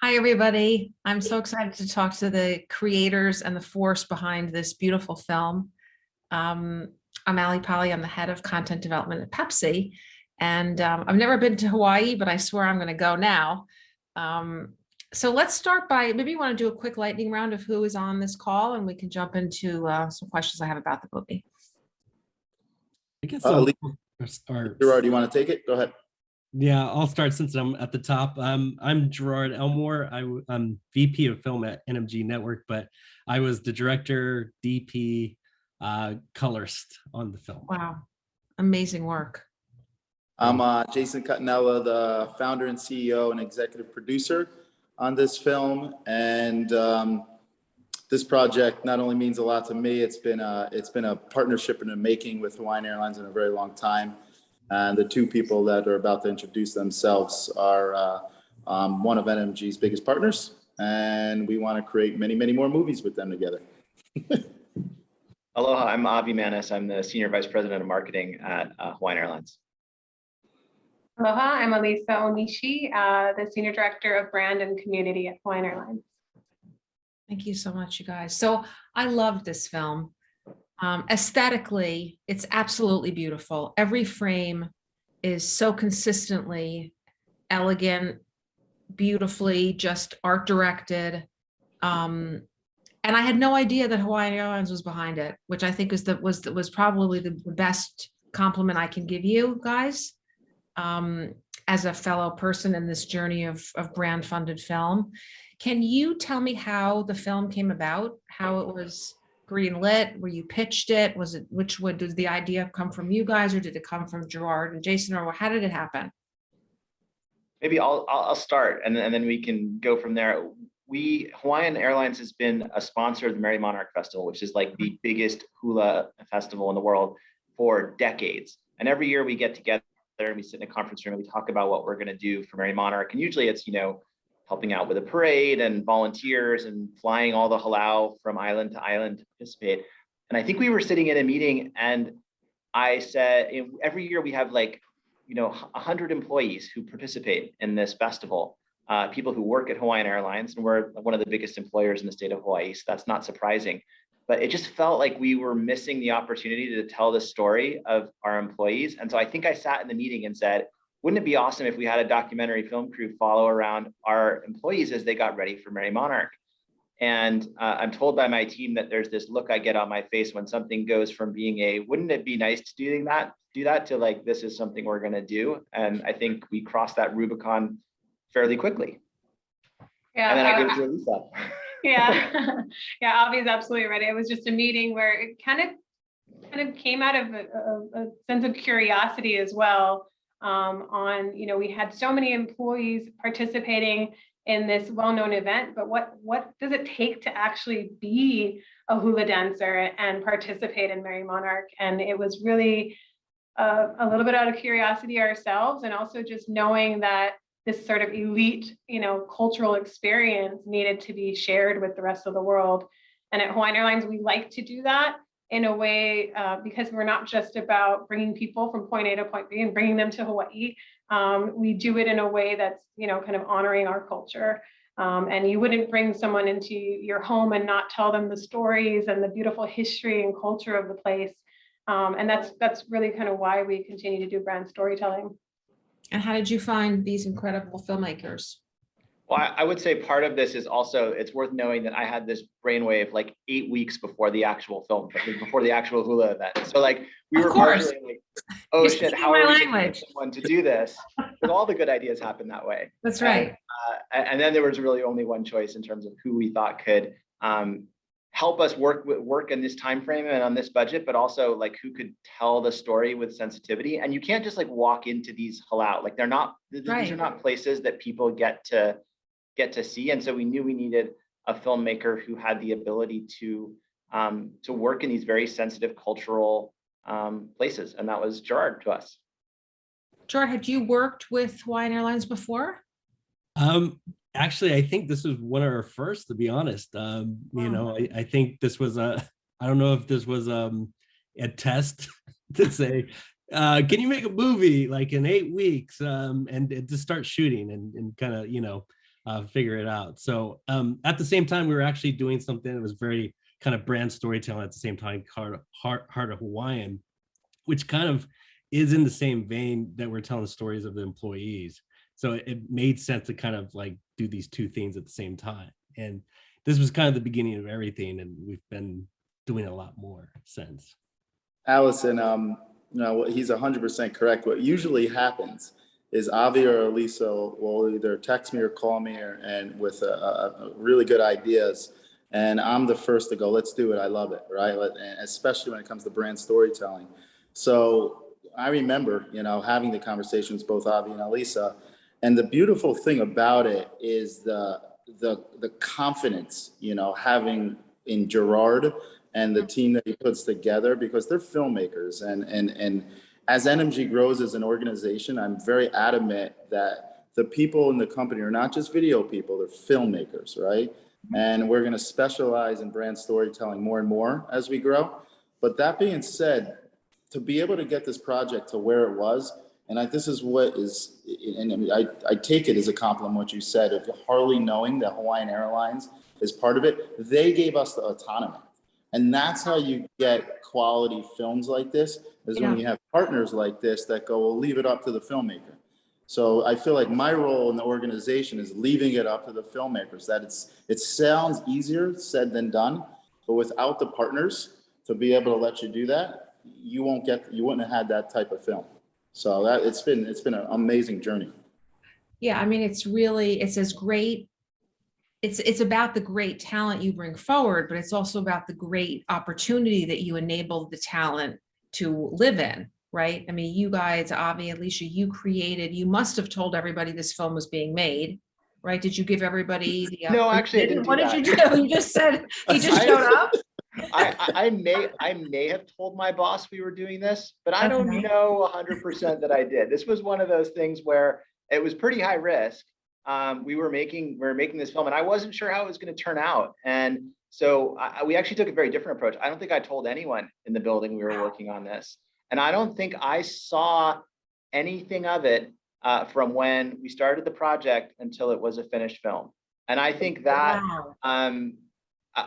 Hi, everybody. I'm so excited to talk to the creators and the force behind this beautiful film. Um, I'm Ali Polly. I'm the head of content development at Pepsi. And I've never been to Hawaii, but I swear I'm going to go now. Um, so let's start by maybe you want to do a quick lightning round of who is on this call, and we can jump into some questions I have about the movie. I guess Alisa, or Gerard, do you want to take it? Go ahead. yeah, I'll start since I'm at the top. I'm Gerard Elmore. I'm VP of Film at NMG Network, but I was the director, DP, colorist on the film. Wow, amazing work. I'm Jason Cutinella, the founder and CEO and executive producer on this film. And this project not only means a lot to me, it's been a partnership in the making with Hawaiian Airlines in a very long time. And the two people that are about to introduce themselves are one of NMG's biggest partners, and we want to create many, many more movies with them together. Aloha, I'm Mannis. I'm the Senior Vice President of Marketing at Hawaiian Airlines. Aloha, I'm Alisa Onishi, the Senior Director of Brand and Community at Hawaiian Airlines. Thank you so much, you guys. So I loved this film. Aesthetically, it's absolutely beautiful. Every frame is so consistently elegant, beautifully just art directed. And I had no idea that Hawaiian Airlines was behind it, which I think was probably the best compliment I can give you guys as a fellow person in this journey of brand funded film. Can you tell me how the film came about, how it was greenlit, where you pitched it? Did the idea come from you guys, or did it come from Gerard and Jason, or how did it happen? Maybe I'll start, and then we can go from there. Hawaiian Airlines has been a sponsor of the Merrie Monarch Festival, which is like the biggest hula festival in the world for decades. And every year we get together and we sit in a conference room and we talk about what we're going to do for Merrie Monarch. And usually it's, helping out with a parade and volunteers and flying all the hālau from island to island to participate. And I think we were sitting in a meeting and I said, every year we have 100 employees who participate in this festival, people who work at Hawaiian Airlines, and we're one of the biggest employers in the state of Hawaii, so that's not surprising. But it just felt like we were missing the opportunity to tell the story of our employees. And so I think I sat in the meeting and said, wouldn't it be awesome if we had a documentary film crew follow around our employees as they got ready for Merrie Monarch? And I'm told by my team that there's this look I get on my face when something goes from being wouldn't it be nice to do that to this is something we're going to do. And I think we crossed that Rubicon fairly quickly. Yeah, and then I give it to Alisa. Yeah, yeah, Avi's absolutely right. It was just a meeting where it kind of came out of a sense of curiosity as well. We had so many employees participating in this well-known event, but what does it take to actually be a hula dancer and participate in Merrie Monarch? And it was really a little bit out of curiosity ourselves, and also just knowing that this sort of elite, cultural experience needed to be shared with the rest of the world. And at Hawaiian Airlines, we like to do that in a way, because we're not just about bringing people from point A to point B and bringing them to Hawaii. We do it in a way that's, kind of honoring our culture. And you wouldn't bring someone into your home and not tell them the stories and the beautiful history and culture of the place. And that's really kind of why we continue to do brand storytelling. And how did you find these incredible filmmakers? Well, I would say part of this is also, it's worth knowing that I had this brainwave 8 weeks before the actual film, before the actual hula event. So we were arguing oh shit, how are we going to get someone to do this? Because all the good ideas happen that way. That's right. And then there was really only one choice in terms of who we thought could help us work in this time frame and on this budget, but also who could tell the story with sensitivity. And you can't just walk into these hālau. These are not places that people get to see. And so we knew we needed a filmmaker who had the ability to work in these very sensitive cultural places. And that was Gerard to us. Gerard, had you worked with Hawaiian Airlines before? Actually, I think this was one of our first, to be honest. I think this was I don't know if this was a test to say, can you make a movie in 8 weeks and to start shooting and kind of, figure it out. So at the same time, we were actually doing something that was very kind of brand storytelling at the same time, Heart of Hawaiian, which kind of is in the same vein that we're telling stories of the employees. So it made sense to kind of like do these two things at the same time. And this was kind of the beginning of everything, and we've been doing a lot more since. Allison, he's 100% correct. What usually happens is Avi or Alisa will either text me or call me and with a really good ideas. And I'm the first to go, let's do it. I love it, right? And especially when it comes to brand storytelling. So I remember, having the conversations, both Avi and Alisa. And the beautiful thing about it is the confidence, having in Gerard and the team that he puts together, because they're filmmakers. And as NMG grows as an organization, I'm very adamant that the people in the company are not just video people, they're filmmakers, right? And we're going to specialize in brand storytelling more and more as we grow. But that being said, to be able to get this project to where it was, and this is what is, and I take it as a compliment what you said, of Harley knowing that Hawaiian Airlines is part of it, they gave us the autonomy. And that's how you get quality films like this, is when you have partners like this that go, well, leave it up to the filmmaker. So I feel like my role in the organization is leaving it up to the filmmakers, that it sounds easier said than done, but without the partners to be able to let you do that, you wouldn't have had that type of film. So that it's been an amazing journey. Yeah, I mean, it's as great. It's about the great talent you bring forward, but it's also about the great opportunity that you enable the talent to live in, right? I mean, you guys, Avi, Alicia, you must have told everybody this film was being made, right? Did you give everybody the? No, actually, I didn't do What that. did you do? You just said he just showed up. I may have told my boss we were doing this, but I don't know 100% that I did. This was one of those things where it was pretty high risk. We were making this film, and I wasn't sure how it was going to turn out. And so we actually took a very different approach. I don't think I told anyone in the building we were working on this, and I don't think I saw anything of it from when we started the project until it was a finished film. And I think that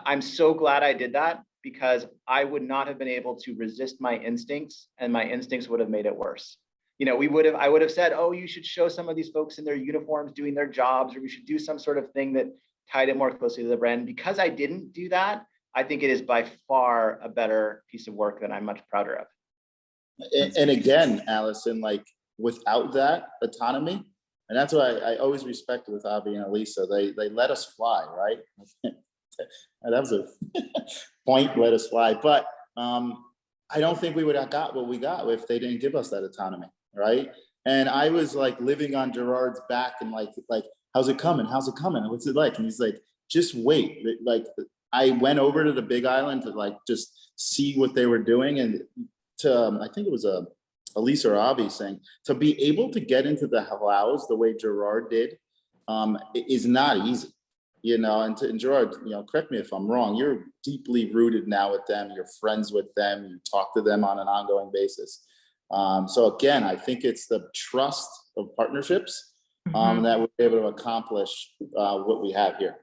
I'm so glad I did that, because I would not have been able to resist my instincts, and my instincts would have made it worse. I would have said, oh, you should show some of these folks in their uniforms doing their jobs, or we should do some sort of thing that tied it more closely to the brand. Because I didn't do that, I think it is by far a better piece of work that I'm much prouder of. And again, Allison, like without that autonomy, and that's why I always respect with Avi and Alisa, they let us fly, right? That was a point, let us fly. But I don't think we would have got what we got if they didn't give us that autonomy, right? And I was like living on Gerard's back and like, how's it coming? How's it coming? What's it like? And he's like, just wait. Like I went over to the Big Island to like just see what they were doing, and to I think it was Alisa or Avi saying, to be able to get into the hālaus the way Gerard did is not easy. And Gerard, correct me if I'm wrong, you're deeply rooted now with them, you're friends with them, you talk to them on an ongoing basis. So again, I think it's the trust of partnerships that we're able to accomplish what we have here.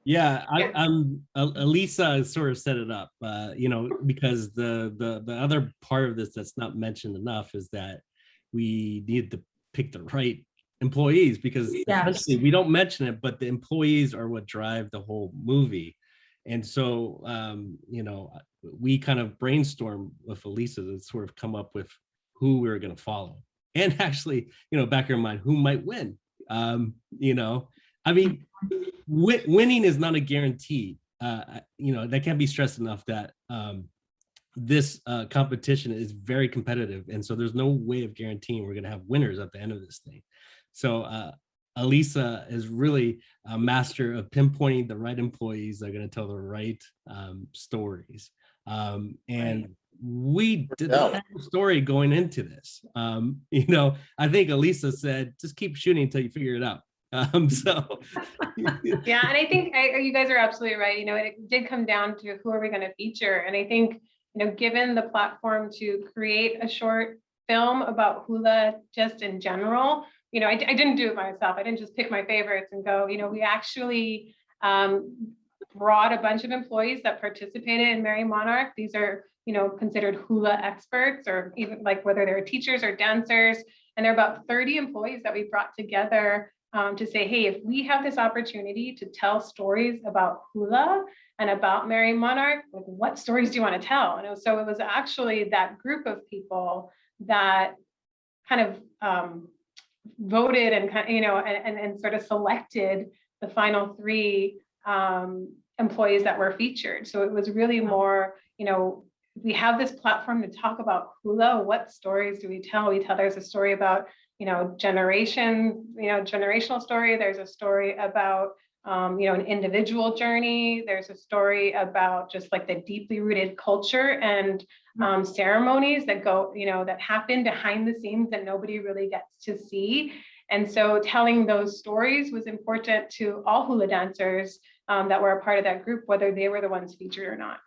Yeah, Alisa sort of set it up, because the other part of this that's not mentioned enough is that we need to pick the right employees, because essentially we don't mention it, but the employees are what drive the whole movie. And so we kind of brainstorm with Alisa to sort of come up with who we were going to follow, and actually back in our mind who might win. I mean, winning is not a guarantee. That can't be stressed enough that this competition is very competitive, and so there's no way of guaranteeing we're going to have winners at the end of this thing. So Alisa is really a master of pinpointing the right employees that are going to tell the right stories. And we did the story going into this. I think Alisa said, just keep shooting until you figure it out. Yeah, and I think you guys are absolutely right. It did come down to who are we going to feature, and I think given the platform to create a short film about hula just in general. You know, I didn't do it myself. I didn't just pick my favorites and go, you know, we actually brought a bunch of employees that participated in Merrie Monarch. These are, you know, considered hula experts, or even like whether they're teachers or dancers. And there are about 30 employees that we brought together to say, hey, if we have this opportunity to tell stories about hula and about Merrie Monarch, like, what stories do you want to tell? And so it was actually that group of people that kind of voted and kind of, you know, and sort of selected the final 3 employees that were featured. So it was really more, you know, we have this platform to talk about hula. What stories do we tell? There's a story about, you know, generational story. There's a story about, you know, an individual journey. There's a story about just like the deeply rooted culture and ceremonies that go, you know, that happen behind the scenes that nobody really gets to see. And so telling those stories was important to all hula dancers that were a part of that group, whether they were the ones featured or not.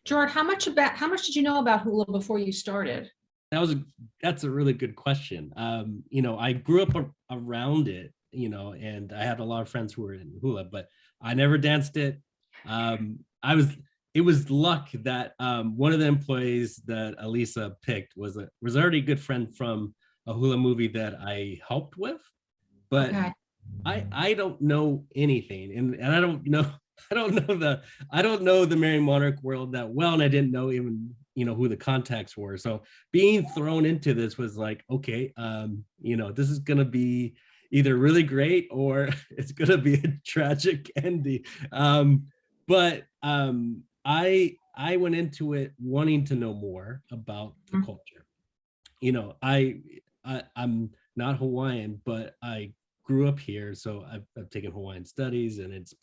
Gerard, how much did you know about hula before you started? That's a really good question. You know, I grew up around it, you know, and I had a lot of friends who were in hula, but I never danced it. It was luck that one of the employees that Alisa picked was already a good friend from a hula movie that I helped with, but okay. I don't know anything, and I don't know the Merrie Monarch world that well, and I didn't know even, you know, who the contacts were. So being thrown into this was like, okay, you know, this is gonna be either really great or it's gonna be a tragic ending. But I went into it wanting to know more about the culture. You know, I'm not Hawaiian, but I grew up here, so I've taken Hawaiian studies, and it's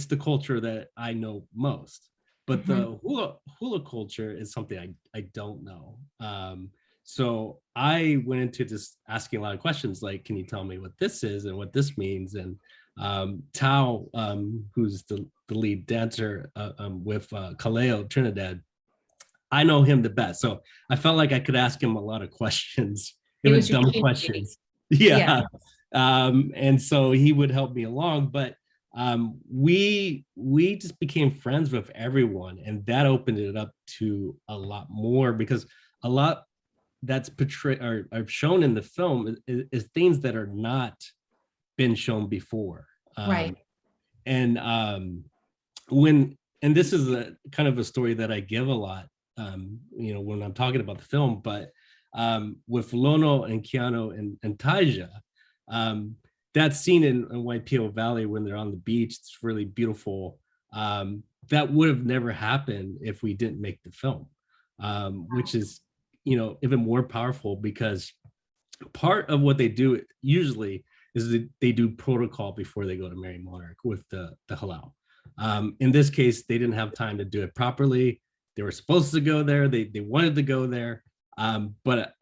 the culture that I know most. But the hula culture is something I don't know. So I went into just asking a lot of questions, like, can you tell me what this is and what this means? And Tao, who's the lead dancer with Kaleo Trinidad, I know him the best. So I felt like I could ask him a lot of questions. It was dumb questions. Yeah. And so he would help me along. But we just became friends with everyone, and that opened it up to a lot more, because a lot that's portrayed or shown in the film is things that are not been shown before. Right. And this is a kind of a story that I give a lot, you know, when I'm talking about the film, but with Lono and Keanu and Taija, that scene in Waipio Valley when they're on the beach, it's really beautiful. That would have never happened if we didn't make the film, which is, you know, even more powerful, because part of what they do usually is that they do protocol before they go to Merrie Monarch with the hālau. In this case, they didn't have time to do it properly. They were supposed to go there. They wanted to go there, but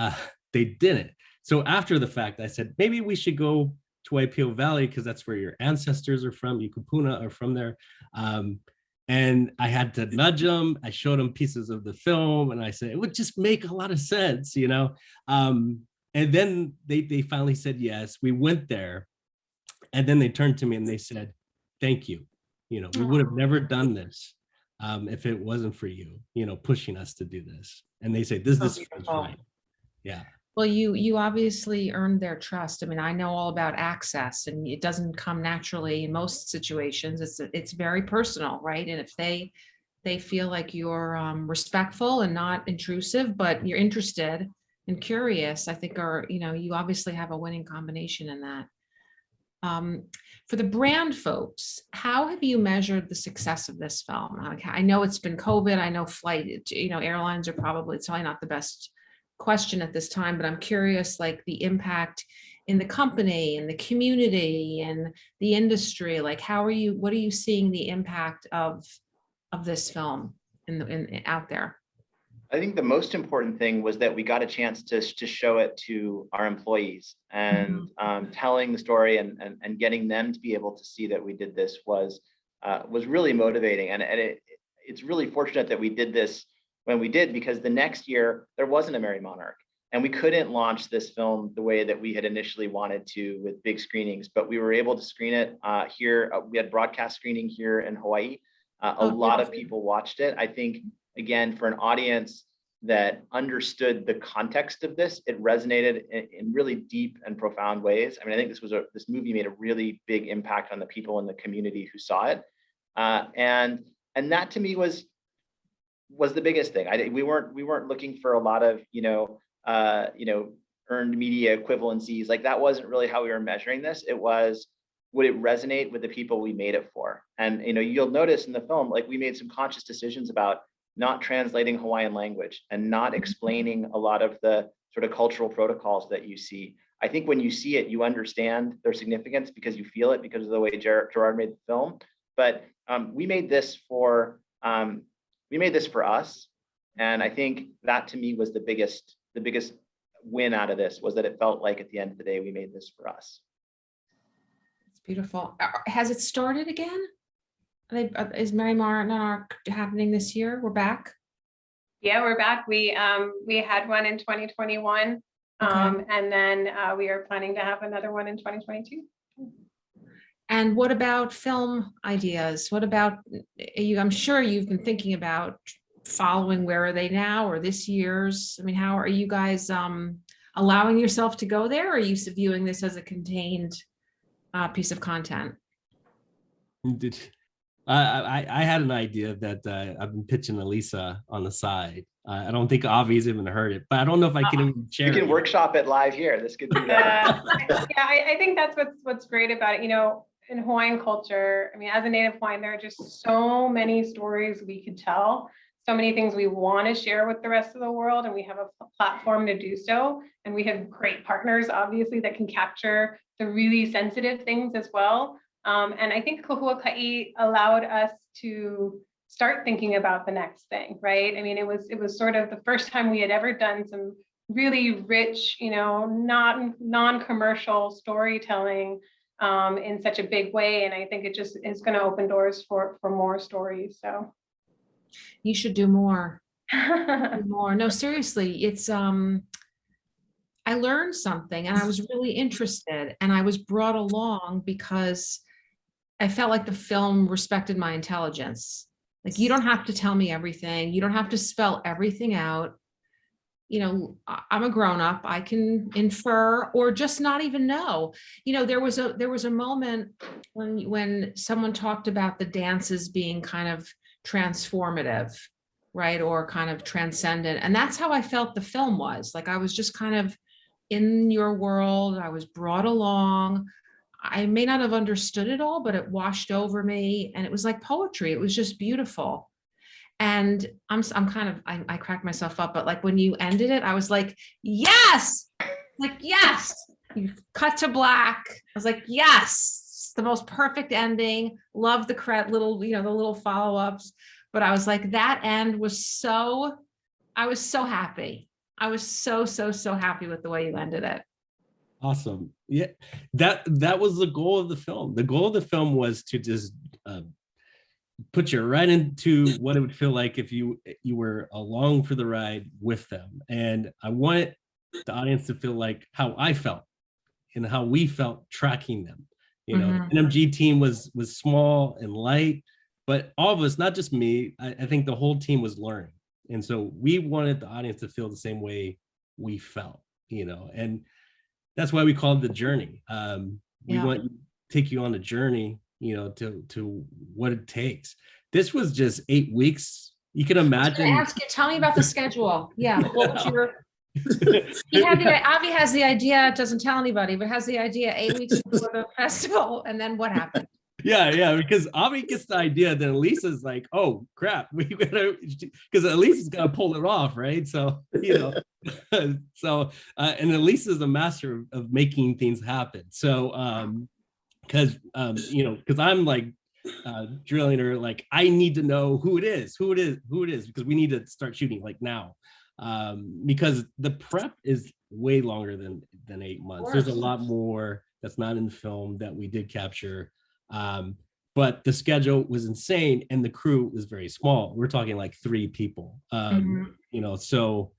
they didn't. So after the fact, I said, maybe we should go to Waipio Valley, because that's where your ancestors are from. You Kupuna are from there. And I had to nudge them. I showed them pieces of the film, and I said, it would just make a lot of sense, you know? And then they finally said yes. We went there, and then they turned to me and they said, thank you. You know, we would have never done this if it wasn't for you, you know, pushing us to do this. And they say, this is right. Yeah. Well, you obviously earned their trust. I mean, I know all about access, and it doesn't come naturally in most situations. It's very personal, right? And if they feel like you're respectful and not intrusive, but you're interested and curious, I think you obviously have a winning combination in that. For the brand folks, how have you measured the success of this film? I know it's been COVID. I know airlines are probably, it's probably not the best question at this time, but I'm curious, like, the impact in the company and the community and the industry. Like, what are you seeing the impact of this film out there? I think the most important thing was that we got a chance to show it to our employees, and telling the story and getting them to be able to see that we did this was really motivating. And it's really fortunate that we did this when we did, because the next year there wasn't a Merrie Monarch. And we couldn't launch this film the way that we had initially wanted to with big screenings, but we were able to screen it here. We had broadcast screening here in Hawaii. A lot of people watched it. I think, again, for an audience that understood the context of this, it resonated in really deep and profound ways. I mean, I think this movie made a really big impact on the people in the community who saw it, and that to me was the biggest thing. We weren't looking for a lot of earned media equivalencies. Like, that wasn't really how we were measuring this. It was, would it resonate with the people we made it for? And you'll notice in the film, like, we made some conscious decisions about not translating Hawaiian language and not explaining a lot of the sort of cultural protocols that you see. I think when you see it, you understand their significance because you feel it because of the way Gerard made the film. But we made this for us, and I think that to me was the biggest win out of this, was that it felt like at the end of the day we made this for us. It's beautiful. Has it started again? Is Merrie Monarch happening this year? We're back. Yeah, we're back. We had one in 2021, Okay. and then we are planning to have another one in 2022. And what about film ideas? What about you? I'm sure you've been thinking about following Where Are They Now or this year's. I mean, how are you guys allowing yourself to go there? Or are you viewing this as a contained piece of content? I had an idea that I've been pitching Alisa on the side. I don't think Avi's even heard it, but I don't know if I can even share. We can workshop it live here. This could be. I think that's what's great about it. In Hawaiian culture, I mean, as a native Hawaiian, there are just so many stories we could tell, so many things we want to share with the rest of the world, and we have a platform to do so. And we have great partners, obviously, that can capture the really sensitive things as well. And I think Huaka'i allowed us to start thinking about the next thing, right? I mean, it was sort of the first time we had ever done some really rich, non-commercial storytelling in such a big way. And I think it just is going to open doors for more stories. So you should do more. Do more. No, seriously, it's I learned something and I was really interested, and I was brought along because I felt like the film respected my intelligence. Like, you don't have to tell me everything. You don't have to spell everything out. I'm a grown-up. I can infer or just not even know. There was a moment when someone talked about the dances being kind of transformative, right? Or kind of transcendent. And that's how I felt the film was. Like, I was just kind of in your world. I was brought along. I may not have understood it all, but it washed over me, and it was like poetry. It was just beautiful. And I'm kind of, I cracked myself up, but like when you ended it, I was like, yes, yes. You cut to black. I was like, yes, it's the most perfect ending. Love the little, the little follow-ups. But I was like, that end was I was so happy. I was so happy with the way you ended it. Awesome. Yeah, that was the goal of the film. The goal of the film was to just put you right into what it would feel like if you were along for the ride with them. And I wanted the audience to feel like how I felt and how we felt tracking them. The NMG team was small and light, but all of us, not just me, I think the whole team was learning. And so we wanted the audience to feel the same way we felt, and that's why we call it the journey. We want to take you on a journey, to what it takes. This was just 8 weeks. You can imagine. Ask you, tell me about the schedule. Yeah. What was your? Avi has the idea, doesn't tell anybody, but has the idea 8 weeks before the festival, and then what happened? Yeah, because Avi gets the idea, then Elisa's like, oh crap, we gotta, because Elisa's gotta pull it off, right? So, and Elisa's a master of making things happen. So, because I'm like drilling her, like, I need to know who it is, because we need to start shooting like now. Because the prep is way longer than 8 months. There's a lot more that's not in the film that we did capture. but the schedule was insane and the crew was very small. We're talking like 3 people. You know, so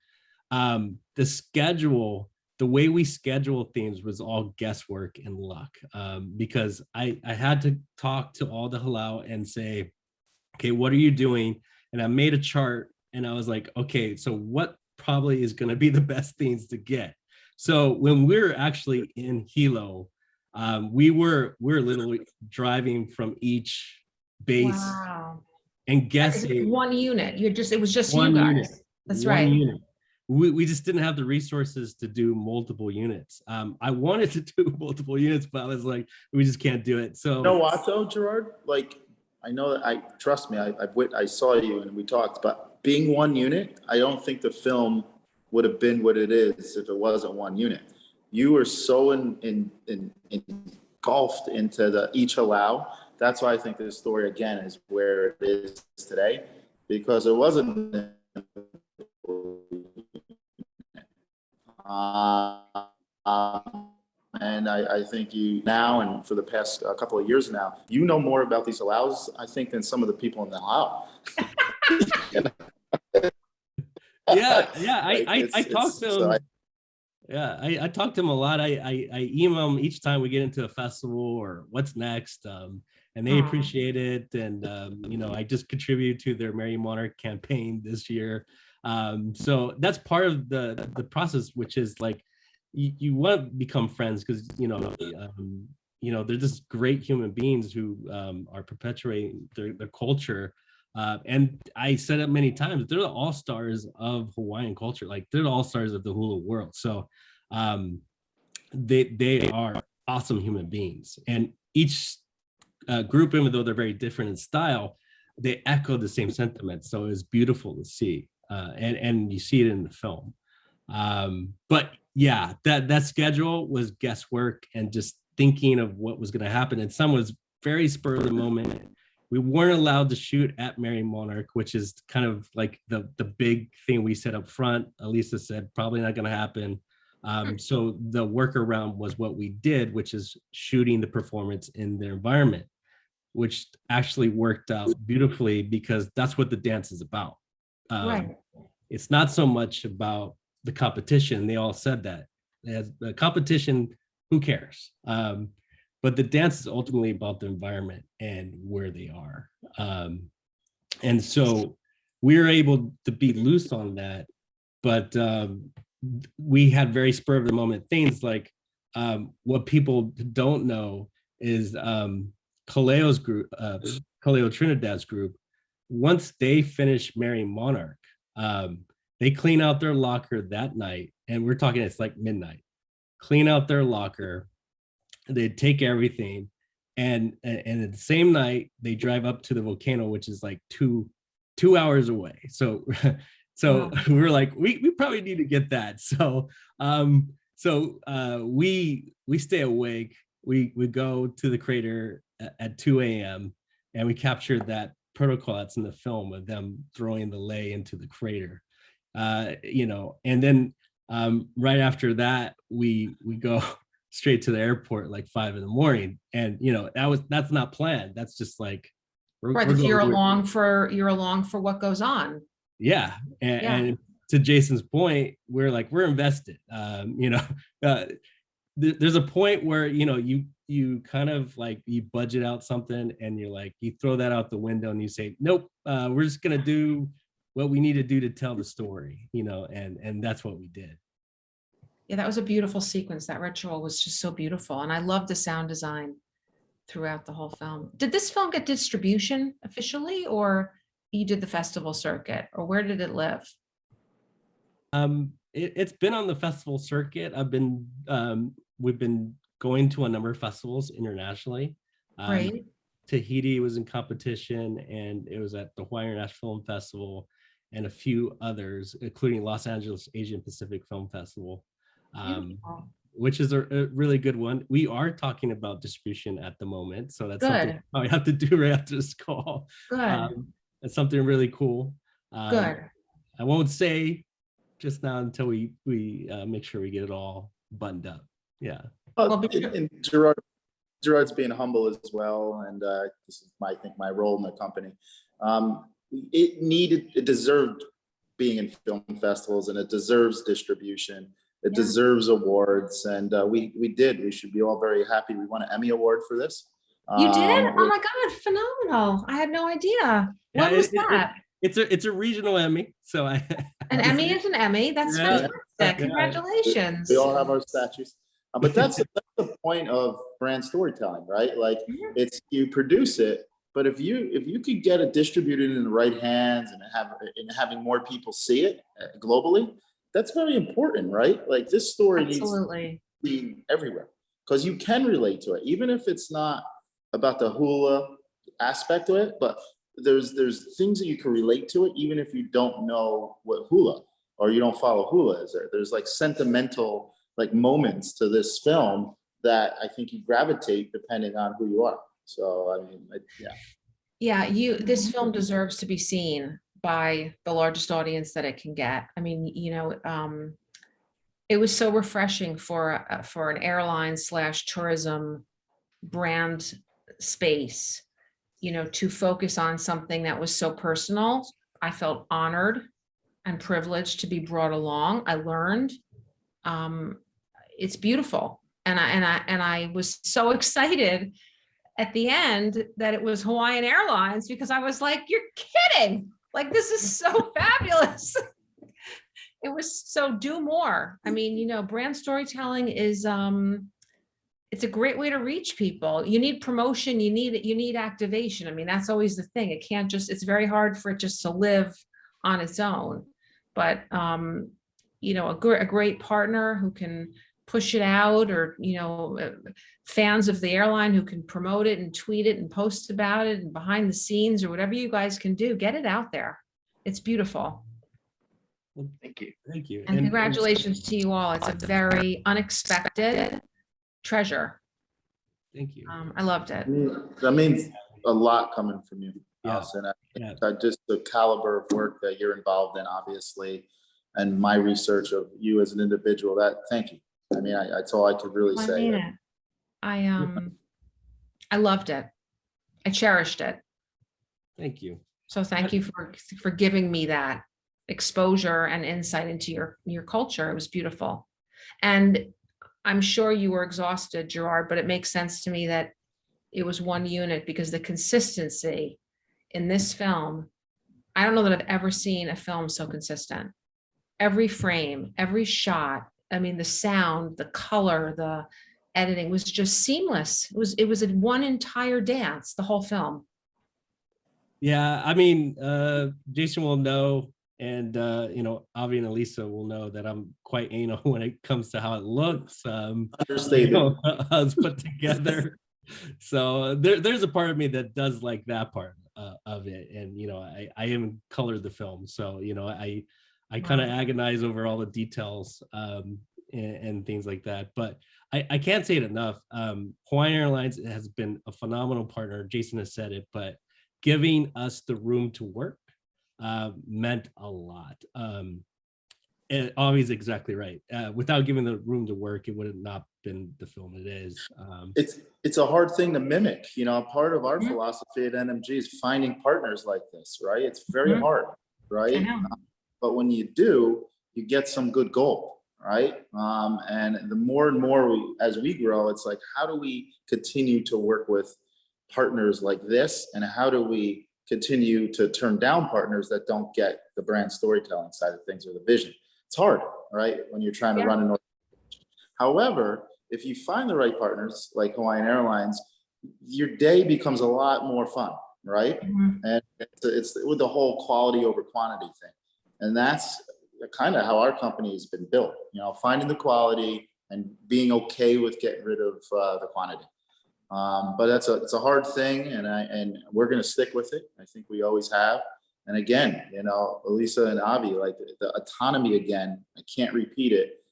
the schedule, the way we schedule things was all guesswork and luck, because I had to talk to all the hālau and say, okay, what are you doing? And I made a chart and I was like, okay, so what probably is going to be the best things to get? So when we're actually in Hilo, we're literally driving from each base. Wow. And guessing one unit. It was just one you guys. unit. That's One right. unit. We just didn't have the resources to do multiple units. I wanted to do multiple units, but I was like, we just can't do it. So You know what though, Gerard? Like, I know that trust me, I saw you and we talked, but being one unit, I don't think the film would have been what it is if it wasn't one unit. You were so engulfed into each hālau. That's why I think this story again is where it is today, because it wasn't. And I think you now, and for the past couple of years now, you know more about these hālaus, I think, than some of the people in the hālau. I talked to him. I talked to him a lot. I email him each time we get into a festival or what's next, and they appreciate it. And you know, I just contributed to their Merrie Monarch campaign this year. So that's part of the process, which is like you want to become friends because you know they're just great human beings who are perpetuating their culture. And I said it many times, they're the all-stars of Hawaiian culture. Like they're the all-stars of the hula world. So they are awesome human beings. And each group, even though they're very different in style, they echo the same sentiment. So it was beautiful to see. And you see it in the film. But yeah, that schedule was guesswork and just thinking of what was going to happen. And some was very spur of the moment. We weren't allowed to shoot at Merrie Monarch, which is kind of like the big thing we said up front. Alisa said, probably not going to happen. So the workaround was what we did, which is shooting the performance in their environment, which actually worked out beautifully because that's what the dance is about. Right. It's not so much about the competition. They all said that. As the competition, who cares? But the dance is ultimately about the environment and where they are. And so we're able to be loose on that, but we had very spur of the moment things like what people don't know is Kaleo's group, Kaleo Trinidad's group, once they finish Merrie Monarch, they clean out their locker that night, and we're talking it's like midnight. Clean out their locker, they take everything, and at the same night they drive up to the volcano, which is like two hours away. So wow. We're like we probably need to get that. So we stay awake. We go to the crater at 2 a.m. and we capture that protocol that's in the film of them throwing the lei into the crater. You know, and then right after that we go straight to the airport like 5 a.m. and you know that's not planned. That's just like you're along for what goes on. Yeah. And to Jason's point, we're invested. You know, there's a point where you know you kind of like you budget out something and you're like you throw that out the window and you say nope, we're just gonna do what we need to do to tell the story, you know, and that's what we did. Yeah, that was a beautiful sequence. That ritual was just so beautiful. And I love the sound design throughout the whole film. Did this film get distribution officially, or you did the festival circuit, or where did it live? It's been on the festival circuit. We've been going to a number of festivals internationally. Right. Tahiti was in competition, and it was at the Hawaii International Film Festival and a few others, including Los Angeles Asian Pacific Film Festival. Which is a really good one. We are talking about distribution at the moment, so that's something I have to do right after this call. Good. It's something really cool. Good. I won't say just now until we make sure we get it all buttoned up. Yeah. And Gerard, Gerard's being humble as well, and this is I think my role in the company. It deserved being in film festivals, and it deserves distribution. It deserves awards, and we did. We should be all very happy. We won an Emmy Award for this. You did? Oh my God, phenomenal. I had no idea. When was that? It's a regional Emmy, so An Emmy is an Emmy. That's fantastic. Congratulations. We all have our statues. But that's the point of brand storytelling, right? Like it's you produce it, but if you could get it distributed in the right hands and having more people see it globally, that's very important, right? Like this story needs to be everywhere because you can relate to it, even if it's not about the hula aspect of it, but there's things that you can relate to it, even if you don't know what hula or you don't follow hula. There's like sentimental like moments to this film that I think you gravitate depending on who you are. So I mean, this film deserves to be seen by the largest audience that it can get. I mean, it was so refreshing for an airline / tourism brand space, to focus on something that was so personal. I felt honored and privileged to be brought along. I learned. It's beautiful, and I was so excited at the end that it was Hawaiian Airlines, because I was like, "You're kidding! Like this is so fabulous." It was so do more. I mean, brand storytelling is it's a great way to reach people. You need promotion, you need activation. I mean, that's always the thing. It can't just, it's very hard for it just to live on its own. But a great partner who can push it out, or fans of the airline who can promote it and tweet it and post about it and behind the scenes or whatever you guys can do, get it out there. It's beautiful. Well, thank you, and congratulations to you all. It's a very unexpected treasure. Thank you. I loved it. That means a lot coming from you, Allison. Just the caliber of work that you're involved in, obviously, and my research of you as an individual. Thank you. I mean, that's all I could really say. I mean it. I loved it. I cherished it. Thank you. So thank you for giving me that exposure and insight into your culture. It was beautiful. And I'm sure you were exhausted, Gerard, but it makes sense to me that it was one unit, because the consistency in this film, I don't know that I've ever seen a film so consistent. Every frame, every shot, I mean, the sound, the color, the editing was just seamless. It was a one entire dance, the whole film. Yeah, I mean, Jason will know, and Avi and Alisa will know that I'm quite anal when it comes to how it looks. Understated. How it's put together. So there's a part of me that does like that part of it, and I even colored the film, so I kind of agonize over all the details and things like that. But I can't say it enough. Hawaiian Airlines has been a phenomenal partner. Jason has said it, but giving us the room to work meant a lot. And Avi's exactly right. Without giving the room to work, it would have not been the film it is. It's a hard thing to mimic. Part of our philosophy at NMG is finding partners like this, right? It's very hard, right? But when you do, you get some good gold, right? And the more and more as we grow, it's like, how do we continue to work with partners like this, and how do we continue to turn down partners that don't get the brand storytelling side of things or the vision? It's hard, right? When you're trying to run an organization. However, if you find the right partners like Hawaiian Airlines, your day becomes a lot more fun, right? And it's with the whole quality over quantity thing. And that's kind of how our company has been built, finding the quality and being okay with getting rid of the quantity. But it's a hard thing, and we're going to stick with it. I think we always have. And again, Alisa and Avi, like the autonomy again, I can't repeat it,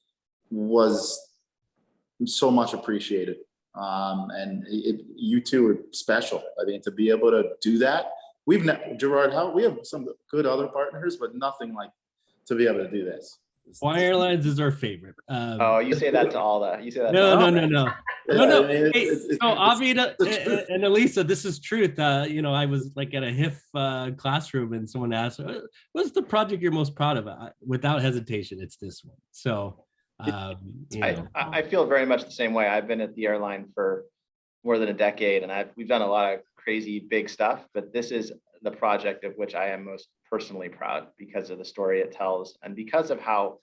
was so much appreciated. And you two are special. I mean, to be able to do that, Gerard, we have some good other partners, but nothing like to be able to do this. Hawaiian Airlines is our favorite. Oh, you say that to all the, you say that. No, to no, all no, the- no. Yeah, No, no. I mean, Hey, it's so Avida the truth. and Alisa, this is truth. You know, I was like at a HIF classroom and someone asked, what's the project you're most proud of? Without hesitation, it's this one. So, you know. I feel very much the same way. I've been at the airline for more than a decade, and we've done a lot of crazy big stuff, but this is the project of which I am most personally proud because of the story it tells and because of how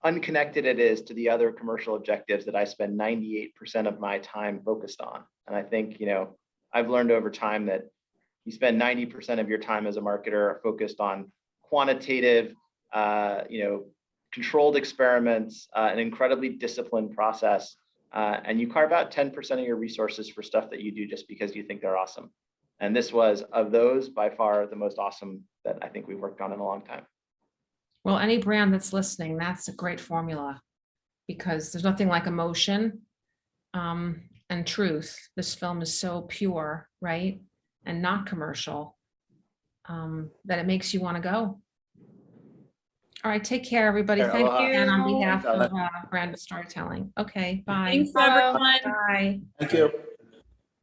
unconnected it is to the other commercial objectives that I spend 98% of my time focused on. And I think, you know, I've learned over time that you spend 90% of your time as a marketer focused on quantitative, you know, controlled experiments, an incredibly disciplined process, and you carve out 10% of your resources for stuff that you do just because you think they're awesome. And this was, of those, by far the most awesome that I think we've worked on in a long time. Well, any brand that's listening, that's a great formula because there's nothing like emotion and truth. This film is so pure, right? And not commercial that it makes you want to go. All right, take care, everybody. Sure, Thank aloha. you again on Thank you. behalf of Brand Storytelling. Okay, bye. Thanks, everyone. Bye. Thank you.